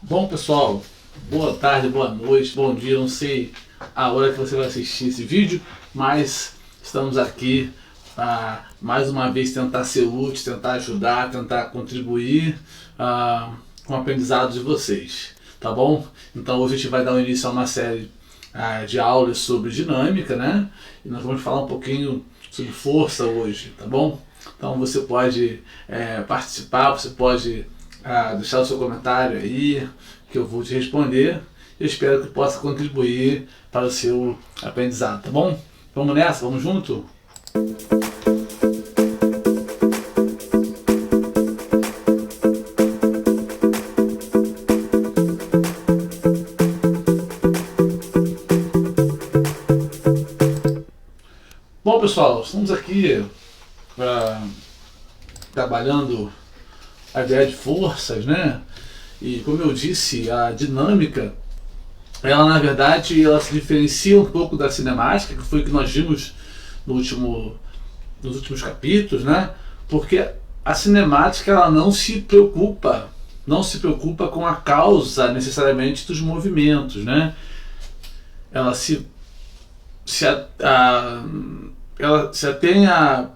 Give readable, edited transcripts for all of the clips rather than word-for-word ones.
Bom, pessoal, boa tarde, boa noite, bom dia, não sei a hora que você vai assistir esse vídeo, mas estamos aqui para mais uma vez tentar ser útil, tentar ajudar, tentar contribuir com o aprendizado de vocês, tá bom? Então hoje a gente vai dar início a uma série de aulas sobre dinâmica, né? E nós vamos falar um pouquinho sobre força hoje, tá bom? Então você pode participar, você pode deixar o seu comentário aí, que eu vou te responder. Eu espero que possa contribuir para o seu aprendizado, tá bom? Vamos nessa? Vamos junto? Bom, pessoal, estamos aqui trabalhando a ideia de forças, né? E como eu disse, a dinâmica, ela na verdade, ela se diferencia um pouco da cinemática, que foi o que nós vimos nos últimos capítulos, né? Porque a cinemática, ela não se preocupa com a causa necessariamente dos movimentos, né? Ela ela se atém a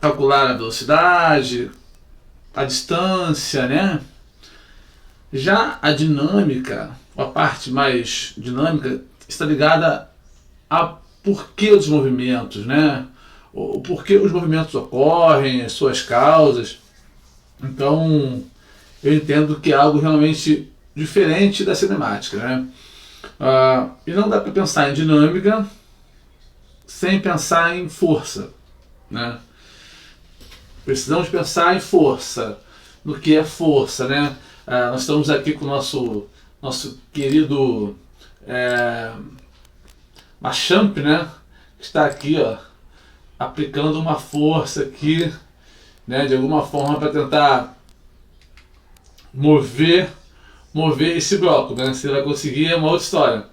calcular a velocidade, a distância, né? Já a dinâmica, a parte mais dinâmica, está ligada a porquê dos movimentos, né? O porquê os movimentos ocorrem, as suas causas. Então, eu entendo que é algo realmente diferente da cinemática, né? E não dá para pensar em dinâmica sem pensar em força, né? Precisamos pensar em força, no que é força, né? Nós estamos aqui com o nosso querido Machamp, né? Que está aqui, ó, aplicando uma força aqui, né? De alguma forma para tentar mover esse bloco, né? Se ele vai conseguir é uma outra história.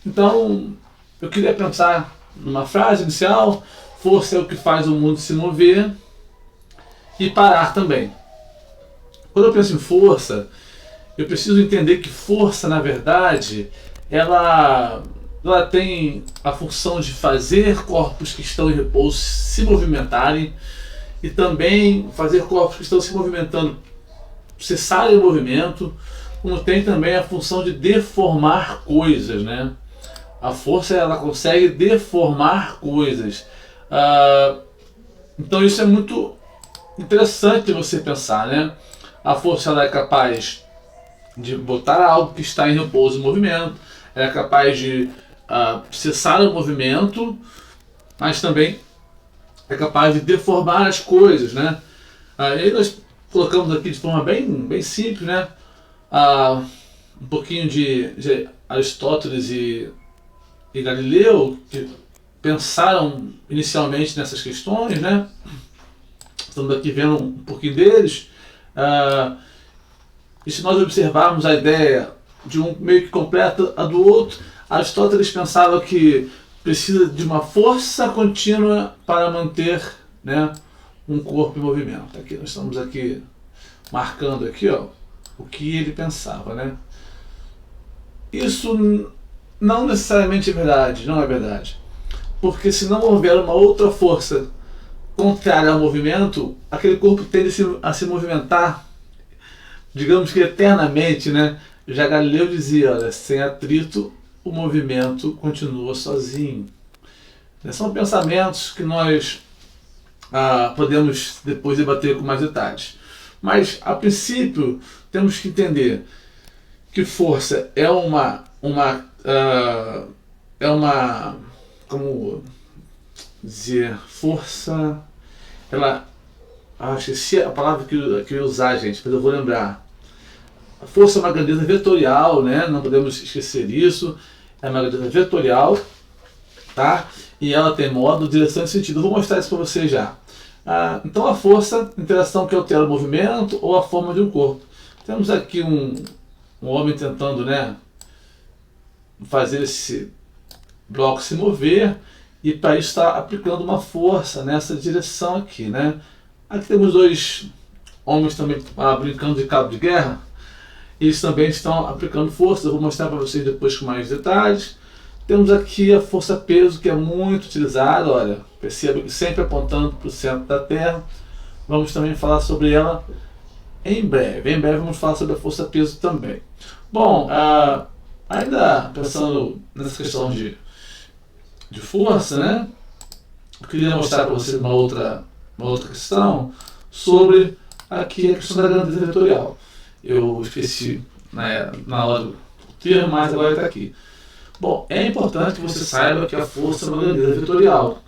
Então, eu queria pensar numa frase inicial: força é o que faz o mundo se mover e parar também. Quando eu penso em força, eu preciso entender que força, na verdade, ela tem a função de fazer corpos que estão em repouso se movimentarem e também fazer corpos que estão se movimentando cessarem o movimento, como tem também a função de deformar coisas, né? A força, ela consegue deformar coisas. Então isso é muito interessante você pensar, né? A força, ela é capaz de botar algo que está em repouso em movimento, ela é capaz de cessar o movimento, mas também é capaz de deformar as coisas, né? E aí nós colocamos aqui de forma bem simples, né? Um pouquinho de Aristóteles e Galileu, que pensaram inicialmente nessas questões, né? Estamos aqui vendo um pouquinho deles. E se nós observarmos a ideia de um meio que completa a do outro, Aristóteles pensava que precisa de uma força contínua para manter, né, um corpo em movimento. Aqui nós estamos aqui marcando aqui, ó, o que ele pensava, né? Isso não necessariamente é verdade, não é verdade. Porque se não houver uma outra força contrária ao movimento, aquele corpo tende a se movimentar, digamos que eternamente, né? Já Galileu dizia, olha, sem atrito o movimento continua sozinho. São pensamentos que nós podemos depois debater com mais detalhes. Mas, a princípio, temos que entender que força é como dizer, força, ela, esqueci a palavra que eu ia usar, gente, mas eu vou lembrar. A força é uma grandeza vetorial, né? Não podemos esquecer isso. É uma grandeza vetorial, tá? E ela tem modo, direção e sentido. Eu vou mostrar isso para vocês já. Então a força, interação que altera o movimento ou a forma de um corpo. Temos aqui um homem tentando, né, fazer esse bloco se mover, e para isso está aplicando uma força nessa direção aqui, né? Aqui temos dois homens também brincando de cabo de guerra. eles também estão aplicando força. Eu vou mostrar para vocês depois com mais detalhes. Temos aqui a força-peso, que é muito utilizada, olha, perceba que sempre apontando para o centro da Terra. Vamos também falar sobre ela em breve vamos falar sobre a força-peso também. Bom, ainda pensando nessa questão de força, né? Eu queria mostrar para vocês uma outra questão sobre aqui a questão da grandeza vetorial. Eu esqueci na hora do termo, mas agora está aqui. Bom, é importante que você saiba que a força é uma grandeza vetorial.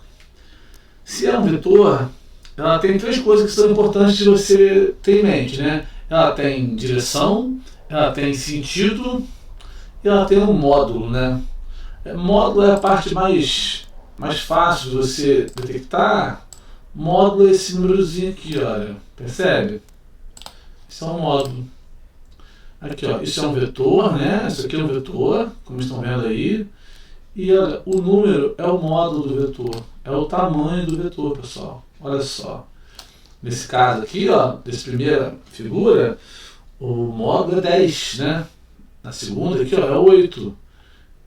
Se é um vetor, ela tem três coisas que são importantes de você ter em mente, né? Ela tem direção, ela tem sentido e ela tem um módulo, né? Módulo é a parte mais fácil de você detectar. Módulo é esse númerozinho aqui, olha, percebe? Isso é um módulo. Aqui, ó, isso é um vetor, né? Isso aqui é um vetor, como estão vendo aí. E olha, o número é o módulo do vetor, é o tamanho do vetor, pessoal. Olha só. Nesse caso aqui, ó, dessa primeira figura, o módulo é 10, né? Na segunda aqui, ó, é 8.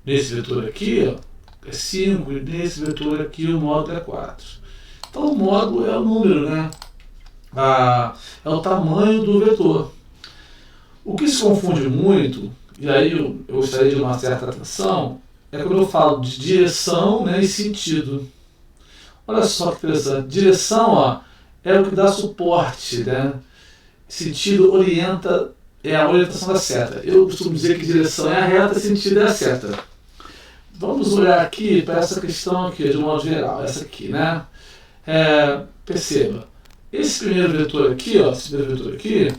Nesse vetor aqui, ó, é 5. E nesse vetor aqui, o módulo é 4. Então, o módulo é o número, né? É o tamanho do vetor. O que se confunde muito, e aí eu gostaria de uma certa atenção, é quando eu falo de direção, né, e sentido. Olha só que interessante. Direção, ó, é o que dá suporte, né? Sentido orienta, é a orientação da seta. Eu costumo dizer que direção é a reta, sentido é a seta. Vamos olhar aqui para essa questão aqui, de um modo geral, essa aqui, né? Perceba, esse primeiro vetor aqui, ó, esse primeiro vetor aqui,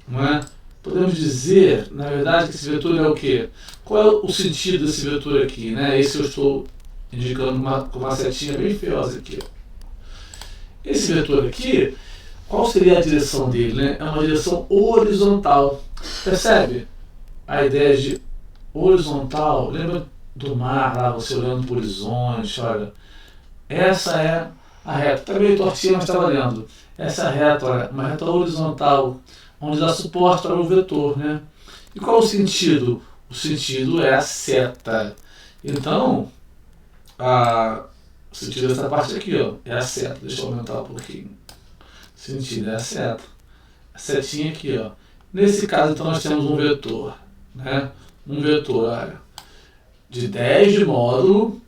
não é? Podemos dizer, na verdade, que esse vetor é o quê? Qual é o sentido desse vetor aqui, né? Esse eu estou indicando com uma setinha bem feiosa aqui, ó. Esse vetor aqui, qual seria a direção dele, né? É uma direção horizontal. Percebe? A ideia de horizontal, lembra do mar lá, você olhando para o horizonte, olha. Essa é a reta. Está meio tortinha, mas está valendo. Essa é a reta, olha, uma reta horizontal, onde dá suporte para o vetor, né? E qual o sentido? O sentido é a seta. Então, o sentido dessa parte aqui, ó, é a seta. Deixa eu aumentar um pouquinho. O sentido é a seta. A setinha aqui, ó. Nesse caso, então, nós temos um vetor, né? Um vetor, olha, de 10 de módulo,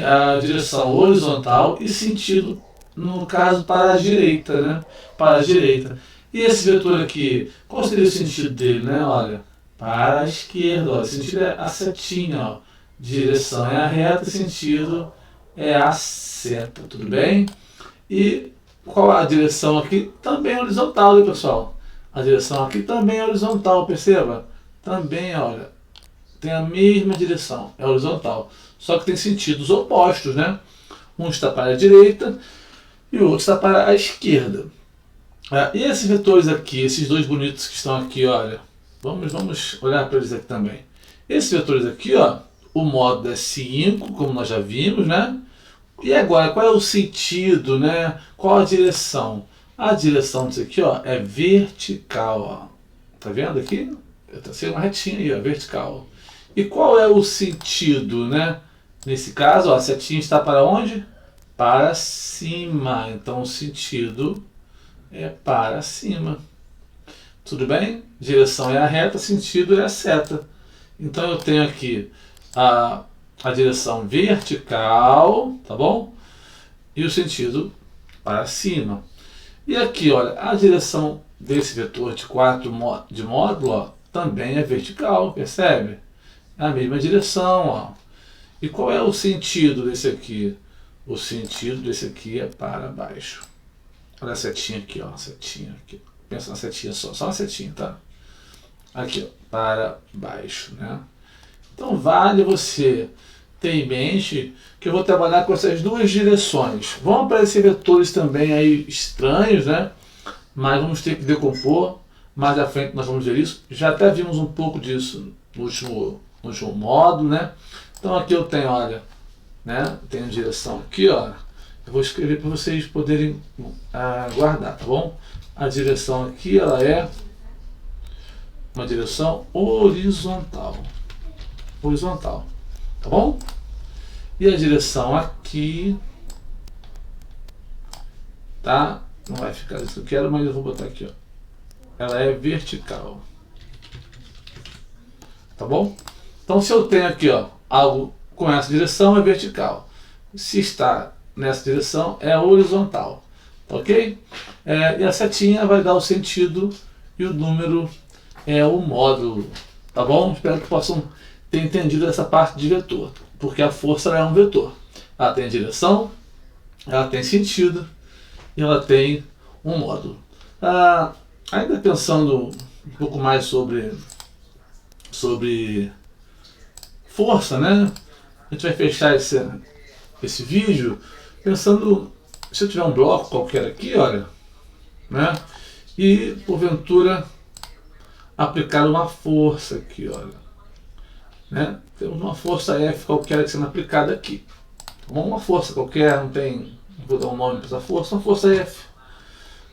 a direção horizontal e sentido, no caso, para a direita, né? Para a direita. E esse vetor aqui, qual seria o sentido dele, né? Olha, para a esquerda, ó. O sentido é a setinha, ó. Direção é a reta, sentido é a seta, tudo bem? E qual a direção aqui? Também é horizontal, hein, pessoal? A direção aqui também é horizontal, perceba? Também, olha, tem a mesma direção, é horizontal. Só que tem sentidos opostos, né? Um está para a direita e o outro está para a esquerda. E esses vetores aqui, esses dois bonitos que estão aqui, olha, vamos olhar para eles aqui também. Esses vetores aqui, ó, o módulo é 5, como nós já vimos, né? E agora, qual é o sentido, né? Qual a direção? A direção disso aqui, ó, é vertical, ó. Tá vendo aqui? Está sendo uma retinha aí, ó, vertical. E qual é o sentido, né? Nesse caso, ó, a setinha está para onde? Para cima. Então, o sentido é para cima. Tudo bem? Direção é a reta, sentido é a seta. Então, eu tenho aqui a direção vertical, tá bom? E o sentido para cima. E aqui, olha, a direção desse vetor de 4 de módulo, ó, também é vertical, percebe? É a mesma direção, ó. E qual é o sentido desse aqui? O sentido desse aqui é para baixo. Olha a setinha aqui, ó, a setinha aqui. Pensa na setinha só uma setinha, tá? Aqui, ó, para baixo, né? Então vale você ter em mente que eu vou trabalhar com essas duas direções. Vão aparecer vetores também aí estranhos, né? Mas vamos ter que decompor. Mais à frente nós vamos ver isso. Já até vimos um pouco disso no último módulo, né? Então aqui eu tenho, olha, né? Tenho direção aqui, ó. Eu vou escrever para vocês poderem guardar, tá bom? A direção aqui, ela é uma direção horizontal. Horizontal. Tá bom? E a direção aqui, tá? Não vai ficar isso que eu quero, mas eu vou botar aqui, ó. Ela é vertical. Tá bom? Então, se eu tenho aqui, ó, algo com essa direção, é vertical. Se está nessa direção, é horizontal. Tá ok? E a setinha vai dar o sentido e o número é o módulo. Tá bom? Espero que possam ter entendido essa parte de vetor. Porque a força é um vetor. Ela tem direção, ela tem sentido e ela tem um módulo. Ainda pensando um pouco mais sobre força, né? A gente vai fechar esse vídeo pensando, se eu tiver um bloco qualquer aqui, olha, né? E porventura aplicar uma força aqui, olha, né? Temos uma força F qualquer sendo aplicada aqui. Uma força qualquer, não vou dar um nome para essa força, uma força F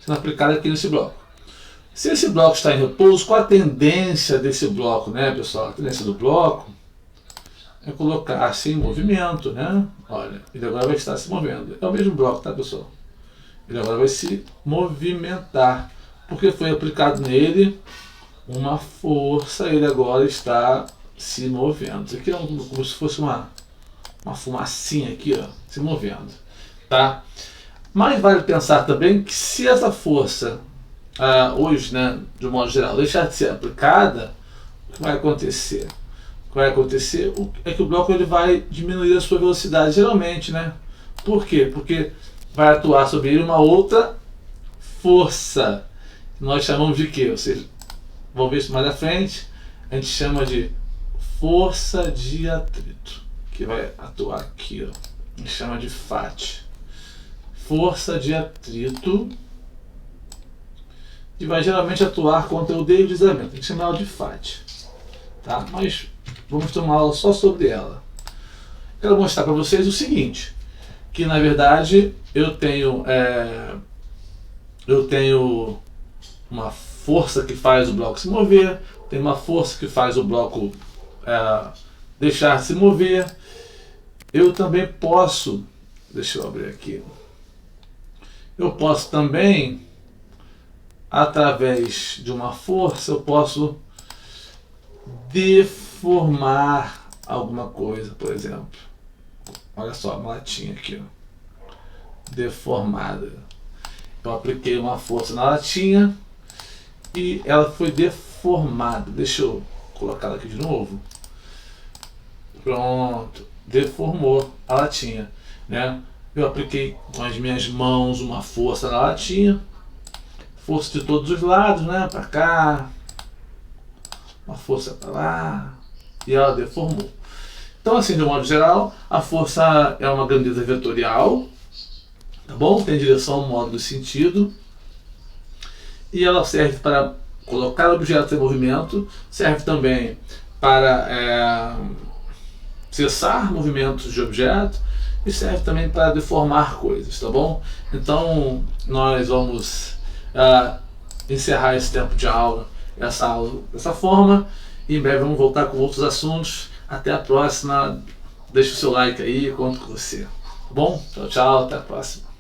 sendo aplicada aqui nesse bloco. Se esse bloco está em repouso, qual a tendência desse bloco, né, pessoal? A tendência do bloco é colocar-se em movimento, né? Olha, ele agora vai estar se movendo. É o mesmo bloco, tá, pessoal? Ele agora vai se movimentar, porque foi aplicado nele uma força, ele agora está se movendo. Isso aqui é como se fosse uma fumacinha aqui, ó, se movendo, tá? Mas vale pensar também que se essa força hoje, né, de um modo geral, deixar de ser aplicada, o que vai acontecer? O que vai acontecer é que o bloco ele vai diminuir a sua velocidade, geralmente, né? Por quê? Porque vai atuar sobre ele uma outra força, que nós chamamos de quê? Ou seja, vamos ver isso mais à frente, a gente chama de força de atrito, que vai atuar aqui, ó. A gente chama de FAT. Força de atrito, que vai geralmente atuar contra o deslizamento. A gente chama ela de FAT. Tá? Mas vamos ter uma aula só sobre ela. Quero mostrar para vocês o seguinte, que na verdade eu tenho uma força que faz o bloco se mover, tem uma força que faz o bloco deixar se mover. Eu também posso, deixa eu abrir aqui, eu posso também, através de uma força, eu posso deformar alguma coisa, por exemplo. Olha só, uma latinha aqui, ó, deformada. Eu apliquei uma força na latinha e ela foi deformada. Deixa eu colocar ela aqui de novo. Pronto, deformou a latinha, né? Eu apliquei com as minhas mãos uma força na latinha, força de todos os lados, né? Para cá, uma força para lá, e ela deformou. Então, assim, de um modo geral, a força é uma grandeza vetorial, tá bom? Tem direção, módulo e sentido, e ela serve para colocar objetos em movimento, serve também para cessar movimentos de objeto, e serve também para deformar coisas, tá bom? Então, nós vamos encerrar esse tempo de aula, essa aula dessa forma, e em breve vamos voltar com outros assuntos. Até a próxima, deixa o seu like aí, conto com você, tá bom? Tchau, tchau, até a próxima.